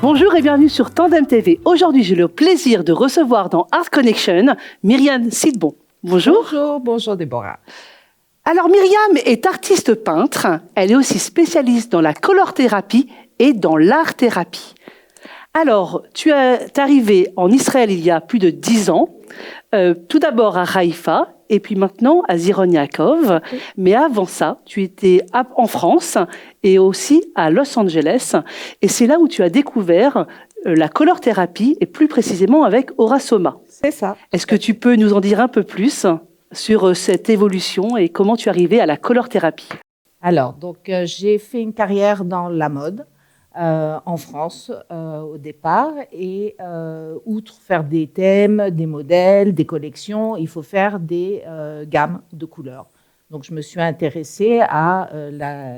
Bonjour et bienvenue sur Tandem TV. Aujourd'hui, j'ai le plaisir de recevoir dans Art Connection Myriam Sidbon. Bonjour. Bonjour Déborah. Alors Myriam est artiste peintre, elle est aussi spécialiste dans la color thérapie et dans l'art thérapie. Alors, tu es arrivée en Israël il y a plus de 10 ans, tout d'abord à Haïfa et puis maintenant à Ziron Yaakov. Oui. Mais avant ça, tu étais en France et aussi à Los Angeles. Et c'est là où tu as découvert la color thérapie et plus précisément avec Ora Soma. C'est ça. Est-ce que tu peux nous en dire un peu plus sur cette évolution et comment tu es arrivée à la color thérapie? Alors, j'ai fait une carrière dans la mode. En France au départ et outre faire des thèmes, des modèles, des collections, il faut faire des gammes de couleurs. Donc je me suis intéressée à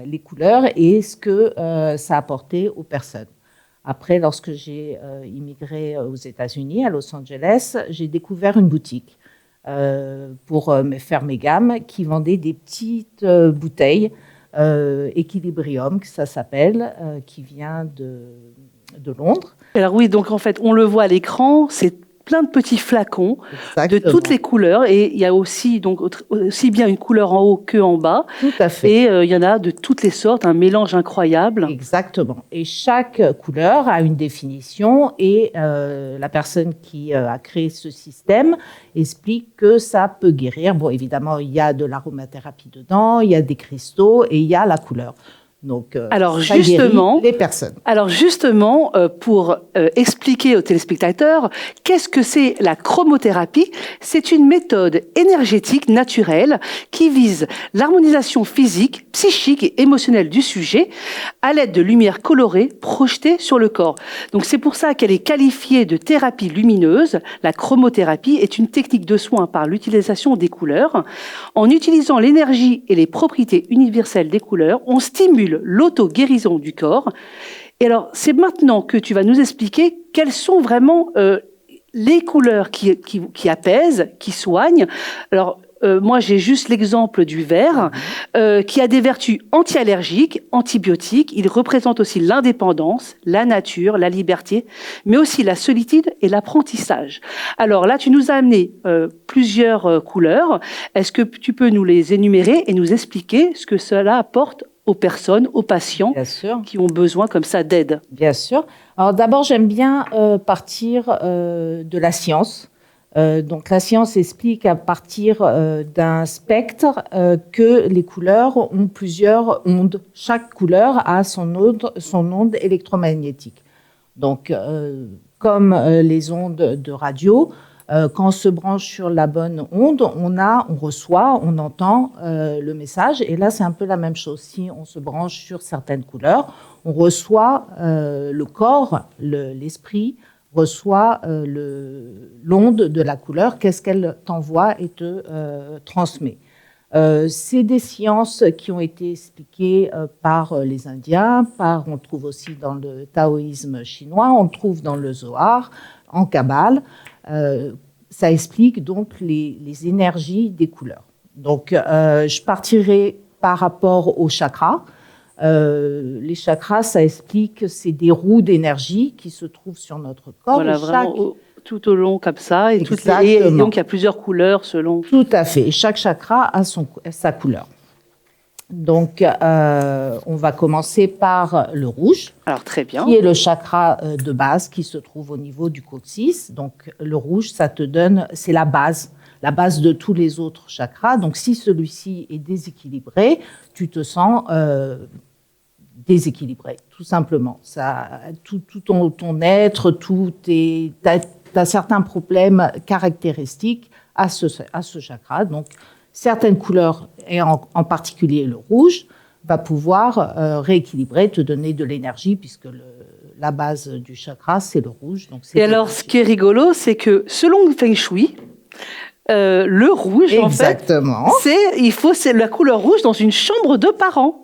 les couleurs et ce que ça apportait aux personnes. Après, lorsque j'ai immigré aux États-Unis, à Los Angeles, j'ai découvert une boutique pour faire mes gammes qui vendait des petites bouteilles Equilibrium, que ça s'appelle, qui vient de Londres. Alors oui, donc en fait, on le voit à l'écran, c'est plein de petits flacons. Exactement. De toutes les couleurs et il y a aussi donc aussi bien une couleur en haut que en bas. Tout à fait. Et il y en a de toutes les sortes, un mélange incroyable. Exactement. Et chaque couleur a une définition et la personne qui a créé ce système explique que ça peut guérir. Bon, évidemment, il y a de l'aromathérapie dedans, il y a des cristaux et il y a la couleur. Donc, alors ça justement, guérit les personnes. Alors justement, pour expliquer aux téléspectateurs, qu'est-ce que c'est la chromothérapie? C'est une méthode énergétique naturelle qui vise l'harmonisation physique, psychique et émotionnelle du sujet à l'aide de lumière colorée projetée sur le corps. Donc c'est pour ça qu'elle est qualifiée de thérapie lumineuse. La chromothérapie est une technique de soin par l'utilisation des couleurs. En utilisant l'énergie et les propriétés universelles des couleurs, on stimule l'auto-guérison du corps. Et alors, c'est maintenant que tu vas nous expliquer quelles sont vraiment les couleurs qui apaisent, qui soignent. Alors, moi, j'ai juste l'exemple du vert, qui a des vertus anti-allergiques, antibiotiques. Il représente aussi l'indépendance, la nature, la liberté, mais aussi la solitude et l'apprentissage. Alors là, tu nous as amené plusieurs couleurs. Est-ce que tu peux nous les énumérer et nous expliquer ce que cela apporte aux personnes, aux patients qui ont besoin comme ça d'aide? Bien sûr. Alors d'abord, j'aime bien partir de la science. Donc la science explique à partir d'un spectre que les couleurs ont plusieurs ondes. Chaque couleur a son onde électromagnétique. Donc comme les ondes de radio, quand on se branche sur la bonne onde, on reçoit, on entend le message. Et là, c'est un peu la même chose. Si on se branche sur certaines couleurs, on reçoit le corps, l'esprit reçoit l'onde de la couleur. Qu'est-ce qu'elle t'envoie et te transmet. C'est des sciences qui ont été expliquées par les Indiens, on le trouve aussi dans le taoïsme chinois, on le trouve dans le Zohar, en Kabbale. Ça explique donc les énergies des couleurs. Donc, je partirai par rapport aux chakras. Les chakras, ça explique que c'est des roues d'énergie qui se trouvent sur notre corps. Voilà, vraiment tout au long comme ça. Et donc, il y a plusieurs couleurs selon... Tout à fait. Et chaque chakra a sa couleur. Donc, on va commencer par le rouge. Alors, très bien. Qui est le chakra de base qui se trouve au niveau du coccyx. Donc, le rouge, ça te donne, c'est la base de tous les autres chakras. Donc, si celui-ci est déséquilibré, tu te sens déséquilibré, tout simplement. Tout ton être, t'as certains problèmes caractéristiques à ce chakra. Donc, certaines couleurs, et en particulier le rouge, va pouvoir rééquilibrer, te donner de l'énergie, puisque la base du chakra, c'est le rouge. Donc et alors, ce qui est rigolo, c'est que selon le Feng Shui, le rouge, exactement, en fait, c'est la couleur rouge dans une chambre de parents.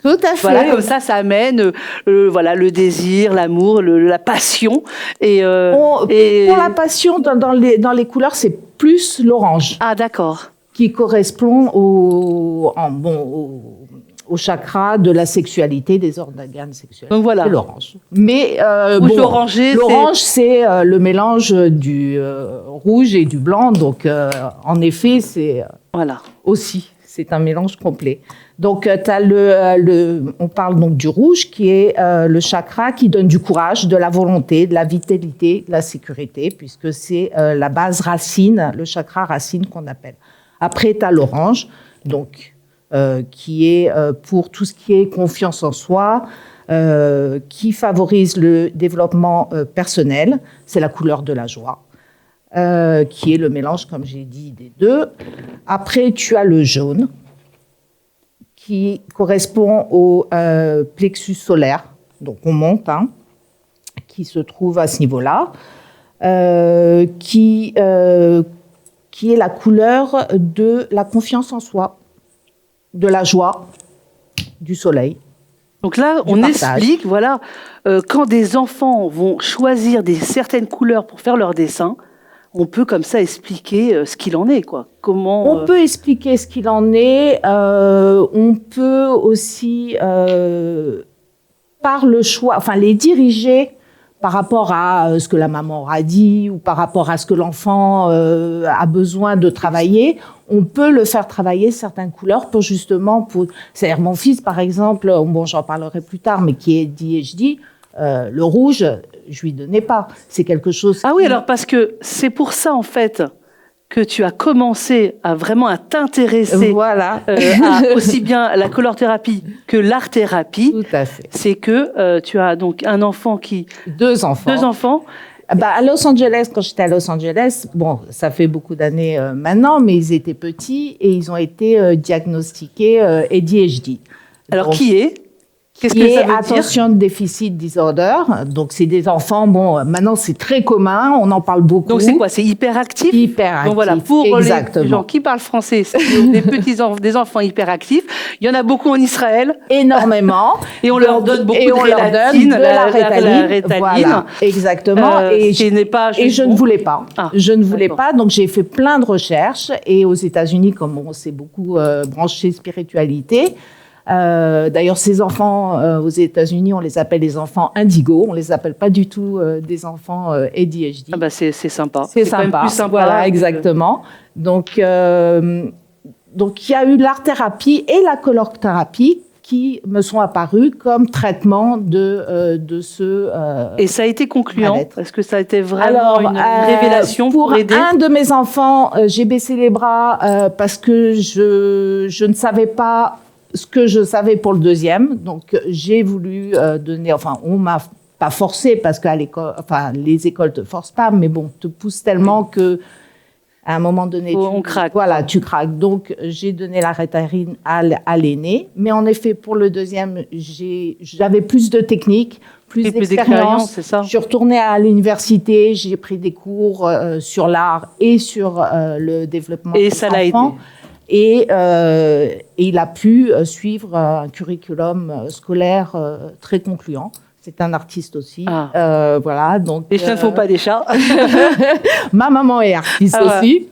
Tout à fait. Voilà, comme ça amène le désir, l'amour, la passion. Pour la passion, dans les couleurs, c'est plus l'orange. Ah, d'accord. Qui correspond au chakra de la sexualité, des organes sexuels. Donc voilà. C'est l'orange. Mais l'orange, c'est le mélange du rouge et du blanc. Donc, en effet, c'est aussi, c'est un mélange complet. Donc, on parle donc du rouge, qui est le chakra qui donne du courage, de la volonté, de la vitalité, de la sécurité, puisque c'est la base racine, le chakra racine qu'on appelle. Après, tu as l'orange, donc, qui est pour tout ce qui est confiance en soi, qui favorise le développement personnel. C'est la couleur de la joie, qui est le mélange, comme j'ai dit, des deux. Après, tu as le jaune, qui correspond au plexus solaire, donc on monte, qui se trouve à ce niveau-là, qui est la couleur de la confiance en soi, de la joie, du soleil. Donc là, on explique, quand des enfants vont choisir certaines couleurs pour faire leur dessin, on peut comme ça expliquer ce qu'il en est, quoi. Comment on peut expliquer ce qu'il en est. On peut aussi, par le choix, les diriger par rapport à ce que la maman aura dit ou par rapport à ce que l'enfant a besoin de travailler. On peut le faire travailler certaines couleurs pour justement, c'est-à-dire mon fils par exemple, j'en parlerai plus tard, mais qui est ADHD, le rouge, je lui donnais pas. C'est quelque chose. Ah oui, alors parce que c'est pour ça en fait que tu as commencé à vraiment t'intéresser à aussi bien la color-thérapie que l'art-thérapie. Tout à fait. C'est que tu as donc un enfant deux enfants. À Los Angeles, quand j'étais à Los Angeles, ça fait beaucoup d'années maintenant, mais ils étaient petits et ils ont été diagnostiqués ADHD. Alors, qui est Qu'est-ce que ça veut dire ? Attention déficit disorder. Donc, c'est des enfants, maintenant, c'est très commun, on en parle beaucoup. Donc, c'est quoi ? C'est hyperactif ? Hyperactif, donc, voilà, pour les gens qui parlent français, c'est des enfants hyperactifs. Il y en a beaucoup en Israël. Énormément. Et on leur donne beaucoup de la Ritaline. Voilà, exactement. Et je ne voulais pas. Je ne voulais pas, donc j'ai fait plein de recherches. Et aux États-Unis, comme on s'est beaucoup branché spiritualité, d'ailleurs, ces enfants aux États-Unis, on les appelle les enfants indigo. On les appelle pas du tout des enfants ADHD. C'est sympa. C'est sympa. Quand même plus sympa. Voilà, exactement. Donc, il y a eu l'art-thérapie et la color-thérapie qui me sont apparus comme traitement de ce. Et ça a été concluant. Est-ce que ça a été vraiment une révélation pour aider ? Un de mes enfants, j'ai baissé les bras parce que je ne savais pas ce que je savais pour le deuxième, donc j'ai voulu donner, on m'a pas forcé parce qu'à l'école, les écoles te forcent pas, mais te poussent tellement que à un moment donné, on craque. Voilà, tu craques. Donc j'ai donné la Ritaline à l'aîné, mais en effet pour le deuxième, j'avais plus de technique, plus d'expérience. C'est ça. Je suis retournée à l'université, j'ai pris des cours sur l'art et sur le développement. Et ça l'a aidé. Et il a pu suivre un curriculum scolaire très concluant. C'est un artiste aussi. Voilà, donc, les chiens ne font pas des chats. Ma maman est artiste aussi.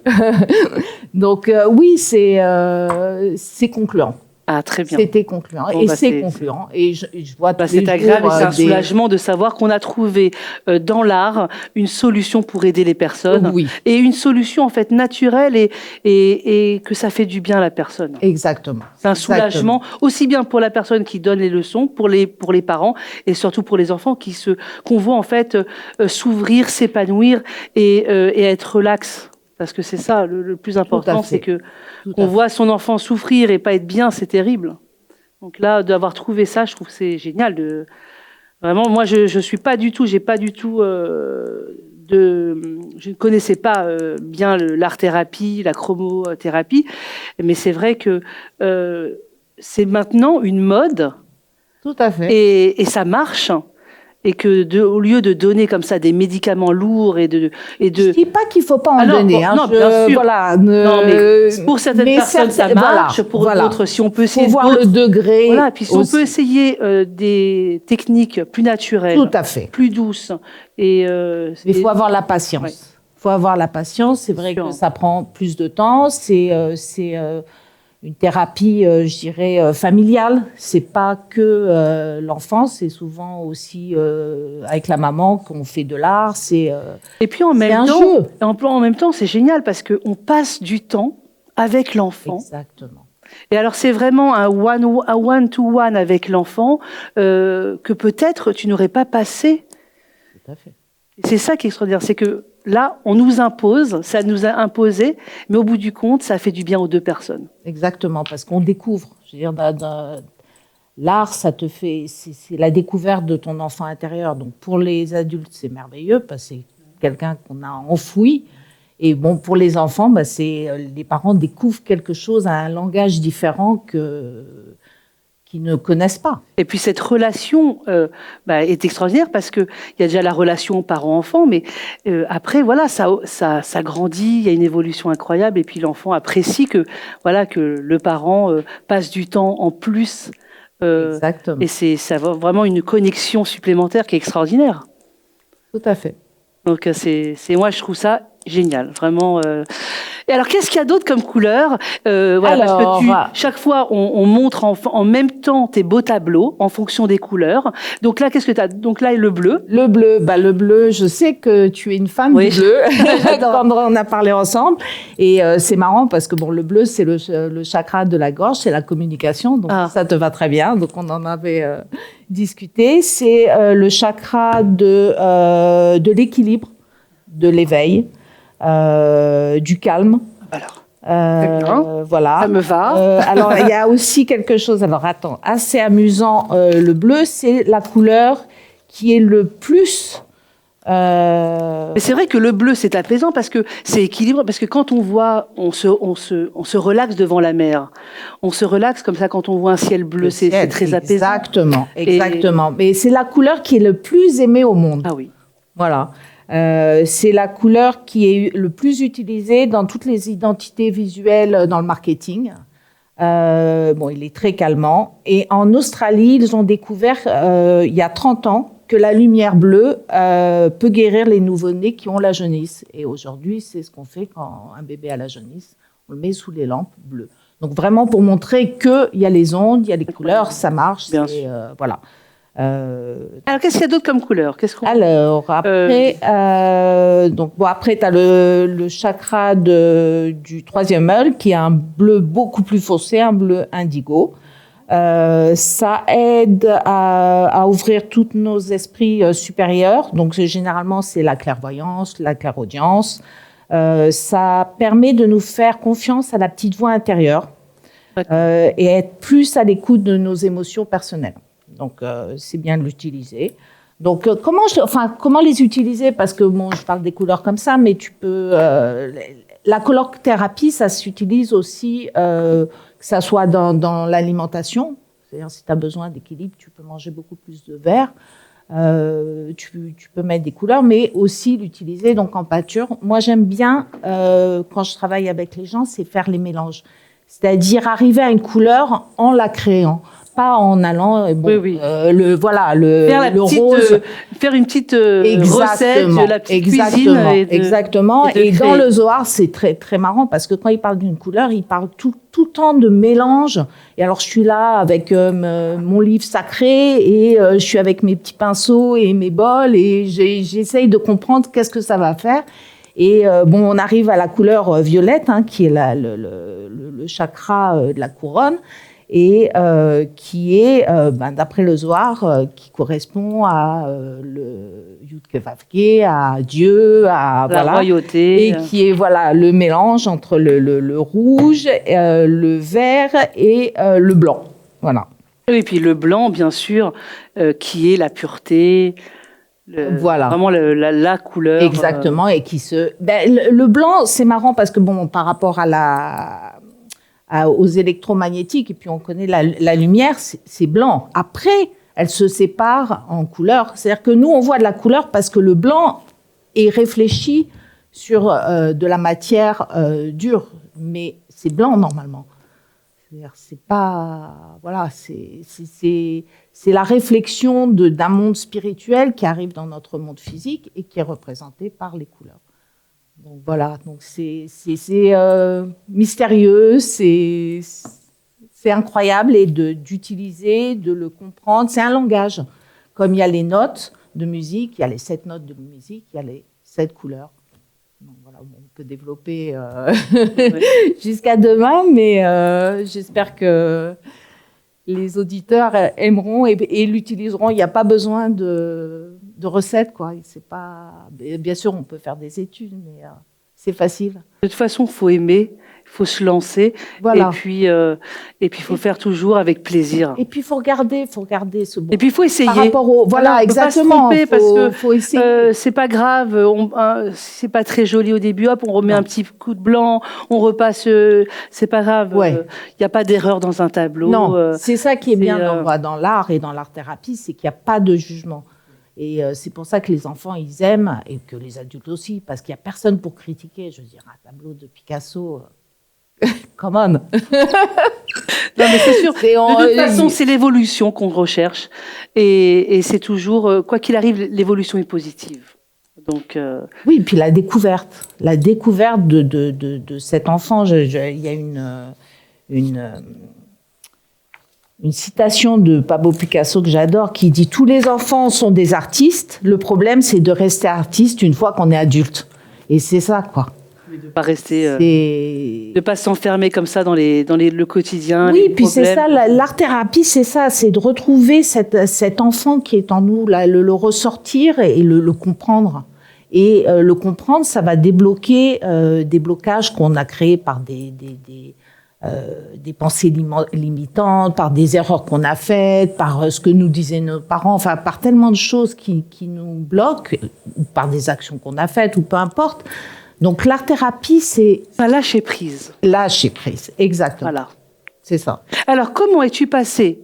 Donc oui, c'est concluant. Ah, très bien. C'était concluant. C'est concluant. Et je vois tous les c'est agréable et c'est un soulagement de savoir qu'on a trouvé dans l'art une solution pour aider les personnes. Oui. Et une solution, en fait, naturelle et que ça fait du bien à la personne. Exactement. C'est un soulagement, aussi bien pour la personne qui donne les leçons, pour les parents et surtout pour les enfants qu'on voit, en fait, s'ouvrir, s'épanouir et être relax. Parce que c'est ça, le plus important, c'est qu'on voit son enfant souffrir et pas être bien, c'est terrible. Donc là, d'avoir trouvé ça, je trouve que c'est génial. Vraiment, moi, je suis pas du tout, je ne connaissais pas bien l'art-thérapie, la chromothérapie, mais c'est vrai que c'est maintenant une mode. Tout à fait. Et ça marche. Et que au lieu de donner comme ça des médicaments lourds je dis pas qu'il faut pas en donner. Non, bien sûr. Voilà, non, mais pour certaines personnes ça marche, pour d'autres, si on peut essayer. Faut voir le degré. Voilà, puis si on peut essayer des techniques plus naturelles, tout à fait, plus douces. Mais il faut avoir la patience. Ouais. Faut avoir la patience. C'est vrai que ça prend plus de temps. une thérapie, je dirais, familiale. C'est pas que l'enfant, c'est souvent aussi avec la maman qu'on fait de l'art. Et puis en même temps, en même temps, c'est génial parce qu'on passe du temps avec l'enfant. Exactement. Et alors c'est vraiment un one-to-one avec l'enfant que peut-être tu n'aurais pas passé. Tout à fait. C'est ça qui est extraordinaire, c'est que là, on nous impose, ça nous a imposé, mais au bout du compte, ça fait du bien aux deux personnes. Exactement, parce qu'on découvre. Je veux dire, l'art, ça te fait, c'est la découverte de ton enfant intérieur. Donc pour les adultes, c'est merveilleux parce que c'est quelqu'un qu'on a enfoui. Et bon, pour les enfants, les parents découvrent quelque chose, un langage différent qu'ils ne connaissent pas. Et puis cette relation est extraordinaire parce qu'il y a déjà la relation parent-enfant, mais après, voilà, ça grandit, il y a une évolution incroyable, et puis l'enfant apprécie que le parent passe du temps en plus. Exactement. Et ça va vraiment une connexion supplémentaire qui est extraordinaire. Tout à fait. Donc moi, je trouve ça génial, vraiment. Et alors, qu'est-ce qu'il y a d'autre comme couleur parce que chaque fois, on montre en même temps tes beaux tableaux en fonction des couleurs. Donc là, qu'est-ce que tu as? Donc là, le bleu. Le bleu, je sais que tu es une fan du bleu, quand on a parlé ensemble. Et c'est marrant parce que le bleu, c'est le chakra de la gorge, c'est la communication. Donc ça te va très bien. Donc on en avait discuté. C'est le chakra de l'équilibre, de l'éveil. Du calme. Voilà. Ça me va. Alors, il y a aussi quelque chose, assez amusant. Le bleu, c'est la couleur qui est le plus... Mais c'est vrai que le bleu, c'est apaisant parce que c'est équilibré. Parce que quand on voit, on se relaxe devant la mer. On se relaxe comme ça quand on voit un ciel bleu. C'est très apaisant. Exactement. Mais c'est la couleur qui est le plus aimée au monde. Ah oui. Voilà. C'est la couleur qui est le plus utilisée dans toutes les identités visuelles dans le marketing. Il est très calmant. Et en Australie, ils ont découvert, il y a 30 ans, que la lumière bleue peut guérir les nouveau-nés qui ont la jaunisse. Et aujourd'hui, c'est ce qu'on fait quand un bébé a la jaunisse. On le met sous les lampes bleues. Donc vraiment pour montrer qu'il y a les ondes, il y a les couleurs, ça marche. Bien sûr. Voilà. Alors, qu'est-ce qu'il y a d'autre comme couleur? Après, après tu as le chakra du troisième œil, qui est un bleu beaucoup plus foncé, un bleu indigo. Ça aide à ouvrir tous nos esprits supérieurs. Donc, généralement, c'est la clairvoyance, la clairaudience. Ça permet de nous faire confiance à la petite voix intérieure et être plus à l'écoute de nos émotions personnelles. Donc, c'est bien de l'utiliser. Donc, comment les utiliser? Parce que, je parle des couleurs comme ça, mais tu peux... la colorothérapie, ça s'utilise aussi, que ça soit dans l'alimentation. C'est-à-dire, si tu as besoin d'équilibre, tu peux manger beaucoup plus de vert. Tu peux mettre des couleurs, mais aussi l'utiliser donc en peinture. Moi, j'aime bien, quand je travaille avec les gens, c'est faire les mélanges. C'est-à-dire arriver à une couleur en la créant. Pas en allant le rose, faire une petite recette de la petite cuisine exactement. Et dans le Zohar, c'est très très marrant parce que quand il parle d'une couleur, il parle tout le temps de mélange. Et alors je suis là avec mon livre sacré et je suis avec mes petits pinceaux et mes bols et j'essaye de comprendre qu'est-ce que ça va faire. Et on arrive à la couleur violette, qui est le chakra de la couronne. Et qui est, d'après le Zohar, qui correspond à le Yud-Keh-Vav-Keh, à Dieu, à la royauté, et qui est le mélange entre le rouge, le vert et le blanc. Voilà. Et puis le blanc, bien sûr, qui est la pureté. Vraiment la couleur. Exactement, et qui le blanc, c'est marrant parce que par rapport aux électromagnétiques, et puis on connaît la lumière, c'est blanc. Après, elle se sépare en couleurs. C'est-à-dire que nous, on voit de la couleur parce que le blanc est réfléchi sur de la matière dure, mais c'est blanc normalement. C'est-à-dire, c'est pas... Voilà, c'est la réflexion d'un monde spirituel qui arrive dans notre monde physique et qui est représenté par les couleurs. Donc voilà, donc c'est mystérieux, c'est incroyable et d'utiliser, de le comprendre. C'est un langage. Comme il y a les notes de musique, il y a les 7 notes de musique, il y a les 7 couleurs. Donc voilà, on peut développer jusqu'à demain, mais j'espère que les auditeurs aimeront et l'utiliseront. Il n'y a pas besoin de recettes, quoi. C'est pas... Bien sûr, on peut faire des études, mais c'est facile. De toute façon, il faut aimer, il faut se lancer, Voilà. et puis il faut faire toujours avec plaisir. Et puis il faut regarder ce bon. Et puis il faut essayer. Par rapport au... Voilà, exactement. Pas se tromper parce que faut essayer. C'est pas grave, c'est pas très joli au début, hop, on remet un petit coup de blanc, on repasse, c'est pas grave. Il n'y a pas d'erreur dans un tableau. Non, c'est ça qui est bien dans l'art et dans l'art-thérapie, c'est qu'il n'y a pas de jugement. Et c'est pour ça que les enfants, ils aiment, et que les adultes aussi, parce qu'il n'y a personne pour critiquer. Je veux dire, un tableau de Picasso, come on. Non, mais c'est sûr. De toute façon, c'est l'évolution qu'on recherche. Et c'est toujours, quoi qu'il arrive, l'évolution est positive. Donc, oui, puis la découverte de cet enfant. Il y a une citation de Pablo Picasso que j'adore qui dit « Tous les enfants sont des artistes. Le problème, c'est de rester artiste une fois qu'on est adulte. » Et c'est ça, quoi. De pas rester, de pas s'enfermer comme ça dans le quotidien. Oui, puis c'est ça, l'art-thérapie, c'est ça, c'est de retrouver cet enfant qui est en nous, là, le ressortir et le comprendre. Et le comprendre, ça va débloquer des blocages qu'on a créés par des pensées limitantes, par des erreurs qu'on a faites, par ce que nous disaient nos parents, enfin par tellement de choses qui nous bloquent, ou par des actions qu'on a faites, ou peu importe. Donc l'art-thérapie, c'est... Lâcher prise. Lâcher prise, exactement. Voilà. C'est ça. Alors, comment es-tu passé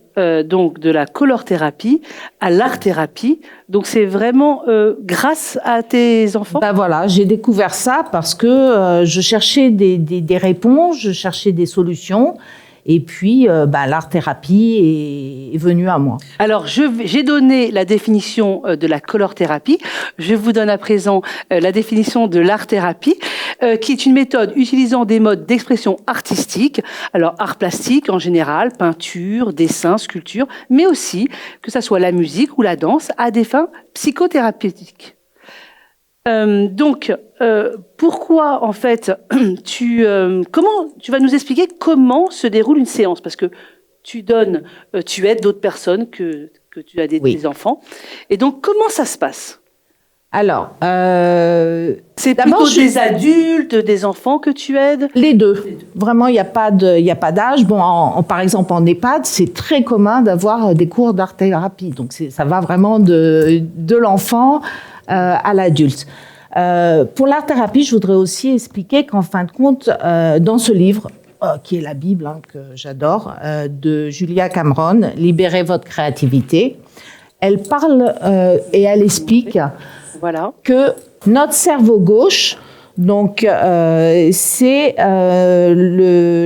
donc de la color-thérapie à l'art-thérapie? Donc, c'est vraiment grâce à tes enfants? Ben voilà, j'ai découvert ça parce que je cherchais des réponses, je cherchais des solutions. Et puis, l'art-thérapie est venue à moi. Alors, j'ai donné la définition de la color-thérapie. Je vous donne à présent la définition de l'art-thérapie, qui est une méthode utilisant des modes d'expression artistique, alors art plastique en général, peinture, dessin, sculpture, mais aussi que ça soit la musique ou la danse à des fins psychothérapeutiques. Donc, pourquoi en fait comment tu vas nous expliquer comment se déroule une séance, parce que tu aides d'autres personnes que tu as des enfants, et donc comment ça se passe? Alors, c'est plutôt des adultes, des enfants que tu aides? Les deux. Vraiment, il n'y a pas d'âge. Bon, par exemple, en EHPAD, c'est très commun d'avoir des cours d'art-thérapie. Donc, ça va vraiment de l'enfant à l'adulte. Pour l'art-thérapie, je voudrais aussi expliquer qu'en fin de compte, dans ce livre, qui est la Bible, que j'adore, de Julia Cameron, « Libérez votre créativité », elle parle et elle explique que notre cerveau gauche, donc c'est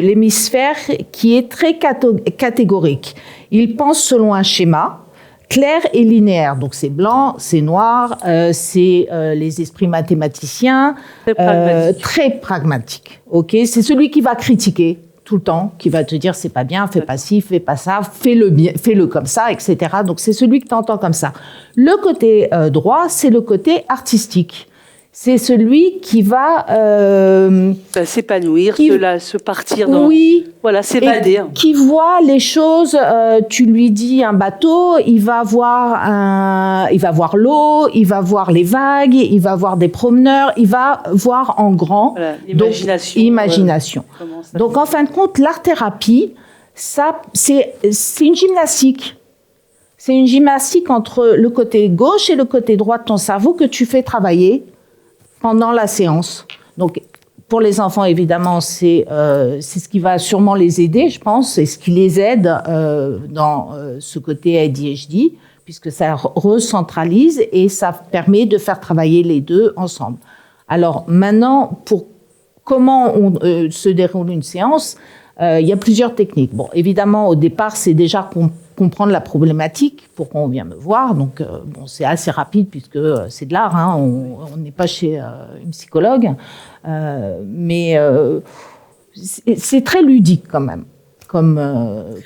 l'hémisphère qui est très catégorique. Il pense selon un schéma clair et linéaire. Donc c'est blanc, c'est noir, c'est les esprits mathématiciens, très pragmatique. Ok, c'est celui qui va critiquer tout le temps, qui va te dire c'est pas bien, fais pas ci, fais pas ça, fais-le bien, fais-le comme ça, etc. Donc c'est celui que tu entends comme ça. Le côté droit, c'est le côté artistique. C'est celui qui va s'épanouir, se partir dans... Oui. Voilà, s'évader. Qui voit les choses, tu lui dis un bateau, il va voir l'eau, il va voir les vagues, il va voir des promeneurs, il va voir en grand. Voilà, imagination. Donc, imagination. Donc en fin de compte, l'art-thérapie, ça, c'est une gymnastique. C'est une gymnastique entre le côté gauche et le côté droit de ton cerveau que tu fais travailler pendant la séance. Donc, pour les enfants, évidemment, c'est ce qui va sûrement les aider, je pense, c'est ce qui les aide dans ce côté ADHD, puisque ça recentralise et ça permet de faire travailler les deux ensemble. Alors, maintenant, pour comment se déroule une séance, Il y a plusieurs techniques. Bon, évidemment, au départ, c'est déjà comprendre la problématique, pourquoi on vient me voir. Donc, bon, c'est assez rapide puisque c'est de l'art. Hein, on n'est pas chez une psychologue, mais c'est très ludique quand même.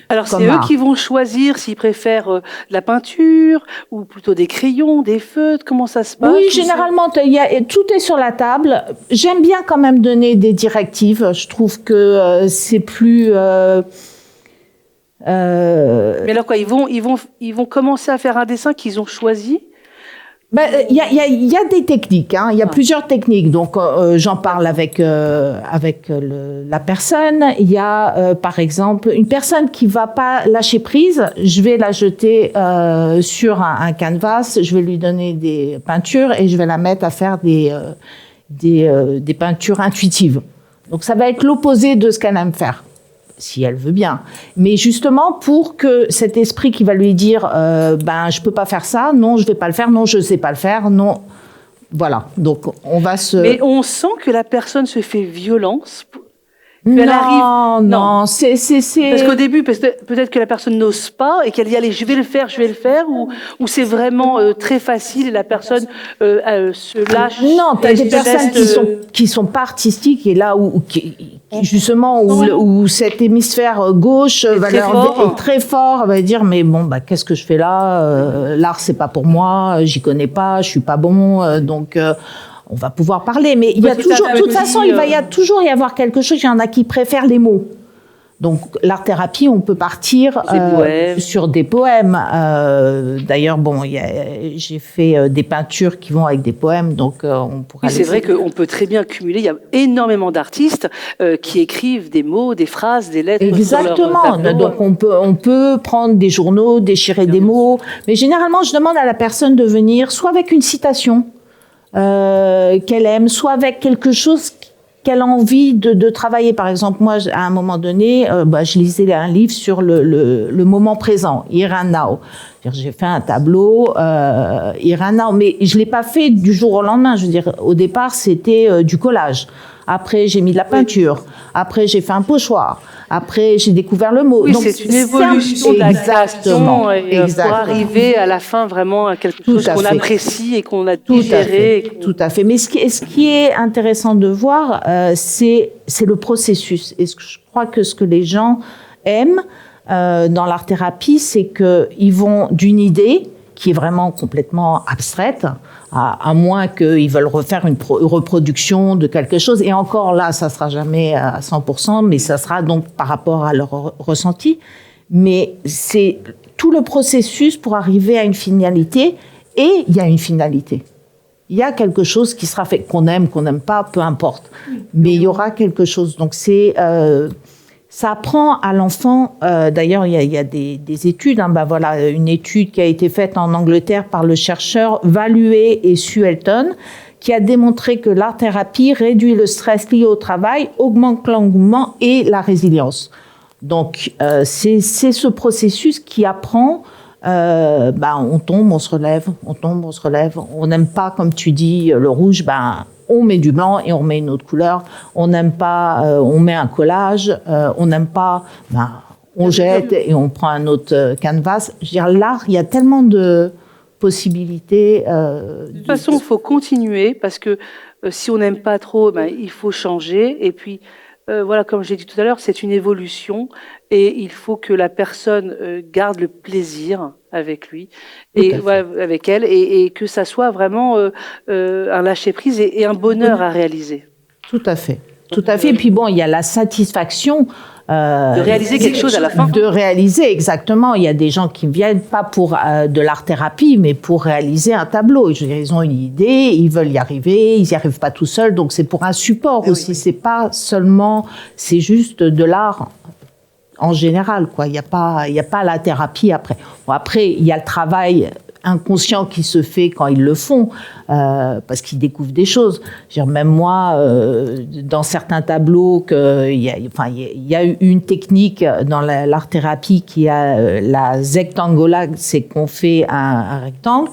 Alors, c'est eux qui vont choisir s'ils préfèrent la peinture ou plutôt des crayons, des feutres. Comment ça se passe? Oui, généralement, tout est sur la table. J'aime bien quand même donner des directives. Je trouve que c'est plus... Mais alors quoi, ils vont commencer à faire un dessin qu'ils ont choisi? Il y a des techniques, hein. Il y a plusieurs techniques. Donc, j'en parle avec la personne. Il y a, par exemple, une personne qui va pas lâcher prise. Je vais la jeter sur un canvas. Je vais lui donner des peintures et je vais la mettre à faire des peintures intuitives. Donc, ça va être l'opposé de ce qu'elle aime faire, si elle veut bien. Mais justement, pour que cet esprit qui va lui dire je peux pas faire ça, non, je vais pas le faire, non, je sais pas le faire, non. Voilà. Donc, on va se... Mais on sent que la personne se fait violence. Non, c'est... Parce qu'au début, peut-être que la personne n'ose pas et qu'elle dit, allez, je vais le faire, ou c'est vraiment très facile et la personne se lâche. Non, tu as des personnes qui sont pas artistiques et là où cet hémisphère gauche est très fort, va dire, mais bon, qu'est-ce que je fais là? L'art, c'est pas pour moi, j'y connais pas, je suis pas bon, donc... on va pouvoir parler, mais il y a toujours, de toute façon, il va toujours y avoir quelque chose. Il y en a qui préfèrent les mots. Donc, l'art-thérapie, on peut partir sur des poèmes. D'ailleurs, bon, j'ai fait des peintures qui vont avec des poèmes, donc on pourra... Oui, c'est vrai qu'on peut très bien cumuler. Il y a énormément d'artistes qui écrivent des mots, des phrases, des lettres. Exactement. Donc, on peut prendre des journaux, déchirer des mots. Mais généralement, je demande à la personne de venir soit avec une citation qu'elle aime, soit avec quelque chose qu'elle a envie de travailler. Par exemple, moi, à un moment donné, je lisais un livre sur le moment présent, here and now. J'ai fait un tableau here and now, mais je l'ai pas fait du jour au lendemain. Je veux dire, au départ, c'était du collage. Après, j'ai mis de la peinture. Après, j'ai fait un pochoir. Après, j'ai découvert le mot. Oui, donc, c'est une évolution de la création pour arriver à la fin vraiment à quelque chose qu'on apprécie et qu'on a digéré. Tout à fait. Mais ce qui est intéressant de voir, c'est le processus. Et je crois que ce que les gens aiment dans l'art-thérapie, c'est qu'ils vont d'une idée qui est vraiment complètement abstraite, à moins qu'ils veulent refaire une reproduction de quelque chose. Et encore là, ça sera jamais à 100%, mais ça sera donc par rapport à leur ressenti. Mais c'est tout le processus pour arriver à une finalité. Et il y a une finalité. Il y a quelque chose qui sera fait, qu'on aime pas, peu importe. Mais il y aura quelque chose. Donc ça apprend à l'enfant. D'ailleurs, il y a des études. Voilà, une étude qui a été faite en Angleterre par le chercheur Valué et Suelton, qui a démontré que l'art-thérapie réduit le stress lié au travail, augmente l'engouement et la résilience. Donc, c'est ce processus qui apprend. On tombe, on se relève, on tombe, on se relève. On n'aime pas, comme tu dis, le rouge. On met du blanc et on met une autre couleur. On n'aime pas, on met un collage. On n'aime pas, on jette et on prend un autre canvas. Je veux dire, l'art, il y a tellement de possibilités. De toute façon, il faut continuer parce que si on n'aime pas trop, il faut changer. Et puis, voilà, comme j'ai dit tout à l'heure, c'est une évolution et il faut que la personne garde le plaisir avec lui et avec elle et que ça soit vraiment un lâcher prise et un bonheur à réaliser. Tout à fait. Tout à fait. Et puis bon, il y a la satisfaction de réaliser quelque chose à la fin. De réaliser, exactement. Il y a des gens qui viennent pas pour de l'art-thérapie, mais pour réaliser un tableau. Je veux dire, ils ont une idée, ils veulent y arriver, ils n'y arrivent pas tout seuls, donc c'est pour un support aussi. Oui. C'est pas seulement, c'est juste de l'art en général, quoi. Il y a pas la thérapie après. Bon, après, il y a le travail inconscient qui se fait quand ils le font, parce qu'ils découvrent des choses. Je veux dire, même moi, dans certains tableaux, il y a une technique dans l'art-thérapie qui a la zectangola, c'est qu'on fait un rectangle,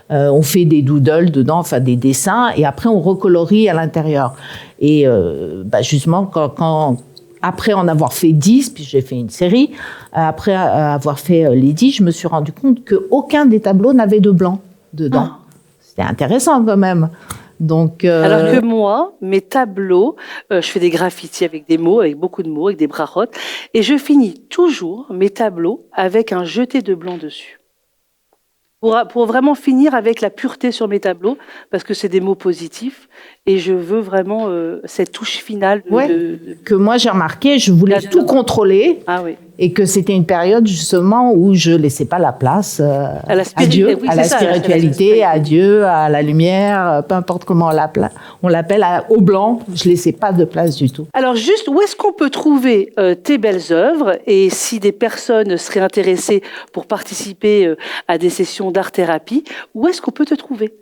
on fait des doodles dedans, enfin des dessins, et après on recolorie à l'intérieur. Et justement, quand après en avoir fait 10, puis j'ai fait une série, après avoir fait les 10, je me suis rendu compte qu'aucun des tableaux n'avait de blanc dedans. Ah. C'était intéressant quand même. Donc, alors que moi, mes tableaux, je fais des graffitis avec des mots, avec beaucoup de mots, avec des brarottes, et je finis toujours mes tableaux avec un jeté de blanc dessus. Pour vraiment finir avec la pureté sur mes tableaux, parce que c'est des mots positifs, et je veux vraiment cette touche finale. Que moi j'ai remarqué, je voulais tout contrôler, et que c'était une période justement où je laissais pas la place à Dieu, à la spiritualité, à Dieu, à la lumière, peu importe comment on l'appelle, au blanc, je laissais pas de place du tout. Alors juste, où est-ce qu'on peut trouver tes belles œuvres, et si des personnes seraient intéressées pour participer à des sessions d'art-thérapie, où est-ce qu'on peut te trouver?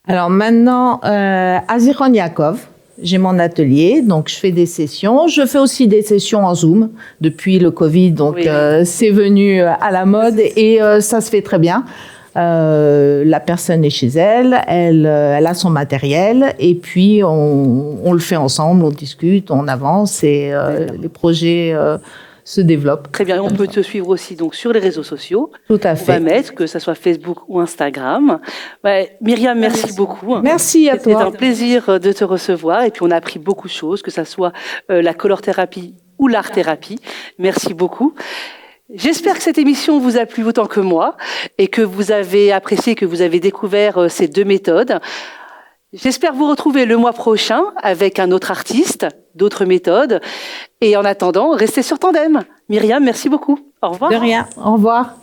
Alors maintenant, à Zichron Yaakov, j'ai mon atelier, donc je fais des sessions. Je fais aussi des sessions en Zoom depuis le Covid, donc c'est venu à la mode et ça se fait très bien. La personne est chez elle, elle a son matériel et puis on le fait ensemble, on discute, on avance et les projets se développent. Très bien, on peut te suivre aussi donc sur les réseaux sociaux. Tout à fait. On va mettre, que ce soit Facebook ou Instagram. Myriam, merci beaucoup. Merci à toi. C'était un plaisir de te recevoir et puis on a appris beaucoup de choses, que ce soit la color-thérapie ou l'art-thérapie. Merci beaucoup. J'espère que cette émission vous a plu autant que moi et que vous avez apprécié, que vous avez découvert ces deux méthodes. J'espère vous retrouver le mois prochain avec un autre artiste, d'autres méthodes. Et en attendant, restez sur Tandem. Myriam, merci beaucoup. Au revoir. De rien. Au revoir.